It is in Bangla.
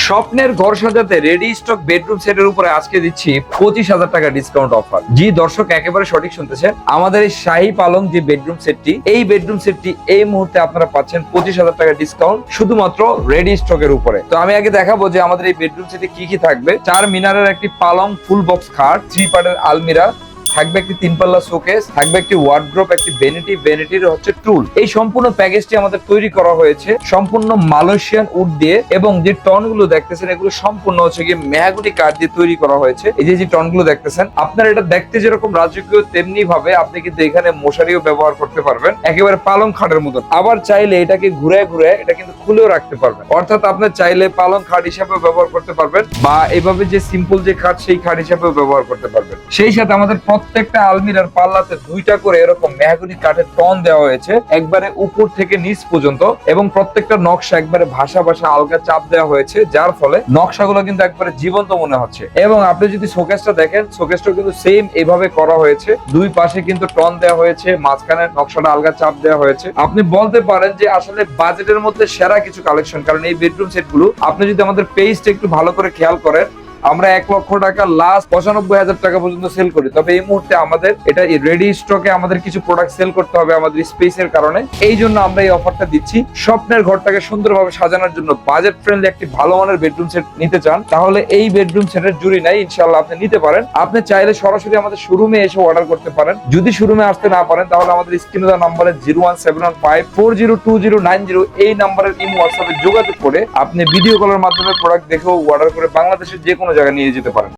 স্বপ্নের ঘর সাজাতে রেডি স্টক বেডরুম সেটের উপরে আজকে দিচ্ছি 25,000 টাকা ডিসকাউন্ট অফার। জি দর্শক, একেবারে সঠিক শুনতেছেন। আমাদের এই শাহী পালং যে বেডরুম সেটটি, এই বেডরুম সেটটি এই মুহূর্তে আপনারা পাচ্ছেন 25,000 টাকা ডিসকাউন্ট শুধুমাত্র রেডি স্টকের উপরে। তো আমি আগে দেখাবো যে আমাদের এই বেডরুম সেটে কি কি থাকবে। 4 মিনারের একটি পালং ফুল বক্স খাট, 3 পার্টের আলমিরা থাকবে, একটি 3 পাল্লা শোকেস থাকবে, একটি ওয়ার্ড্রোব, একটি ভ্যানিটির হচ্ছে টুল। এই সম্পূর্ণ প্যাকেজটি আমাদের তৈরি করা হয়েছে সম্পূর্ণ মালয়েশিয়ান উড দিয়ে, এবং যে টন গুলো দেখতেছেন এগুলো সম্পূর্ণ হচ্ছে গিয়ে মেহগনি কাঠ দিয়ে তৈরি করা হয়েছে। এই যে টন গুলো দেখতেছেন, আপনার এটা দেখতে যেরকম রাজকীয় তেমনি ভাবে আপনি কিন্তু এখানে মশারিও ব্যবহার করতে পারবেন একেবারে পালং খাটের মতো। আবার চাইলে এটাকে ঘুরে ঘুরে এটা কিন্তু খুলেও রাখতে পারবেন, অর্থাৎ আপনার চাইলে পালং খাট হিসাবে ব্যবহার করতে পারবেন, বা এইভাবে যে সিম্পল যে খাট সেই খাট হিসাবে ব্যবহার করতে পারবেন। সেই সাথে আমাদের প্রত্যেকটা আলমিরার পাল্লাতে 2টা করে এরকম মেহগনি কাঠের টন দেওয়া হয়েছে একবারে উপর থেকে নিচ পর্যন্ত, এবং প্রত্যেকটা নকশা একবারে ভাষা আলগা চাপ দেওয়া হয়েছে, যার ফলে নকশাগুলো কিন্তু একবারে জীবন্ত মনে হচ্ছে। এবং আপনি যদি শোকেসটা দেখেন, শোকেসটা কিন্তু সেম এইভাবে করা হয়েছে, দুই পাশে কিন্তু টন দেওয়া হয়েছে, মাঝখানে নকশাটা আলগা চাপ দেওয়া হয়েছে। আপনি বলতে পারেন যে আসলে বাজেটের মধ্যে সেরা কিছু কালেকশন, কারণ এই বেডরুম সেটগুলো আপনি যদি আমাদের পেজটা একটু ভালো করে খেয়াল করেন, আমরা 1 লক্ষ টাকা লাস্ট 95,000 টাকা পর্যন্ত সেল করি। তবে এই মুহূর্তে আমাদের এটা রেডি স্টকে আমাদের কিছু প্রোডাক্ট সেল করতে হবে আমাদের স্পেসের কারণে, এই জন্য আমরা এই অফারটা দিচ্ছি। স্বপ্নের ঘরটাকে সুন্দরভাবে সাজানোর জন্য বাজেট ফ্রেন্ডলি একটি ভালো মানের বেডরুম সেট নিতে চান, তাহলে এই বেডরুম সেটের জুড়ি নাই, ইনশাআল্লাহ আপনি নিতে পারেন। আপনি চাইলে সরাসরি আমাদের শোরুমে এসে অর্ডার করতে পারেন। যদি শোরুমে আসতে না পারেন তাহলে আমাদের স্ক্রিনে দেওয়া নম্বরে 01715402090 এই নম্বরের ইমো হোয়াটসঅ্যাপে যোগাযোগ করে আপনি ভিডিও কলের মাধ্যমে প্রোডাক্ট দেখেও অর্ডার করে বাংলাদেশের যে কোনো জায়গায় নিয়ে যেতে পারেন।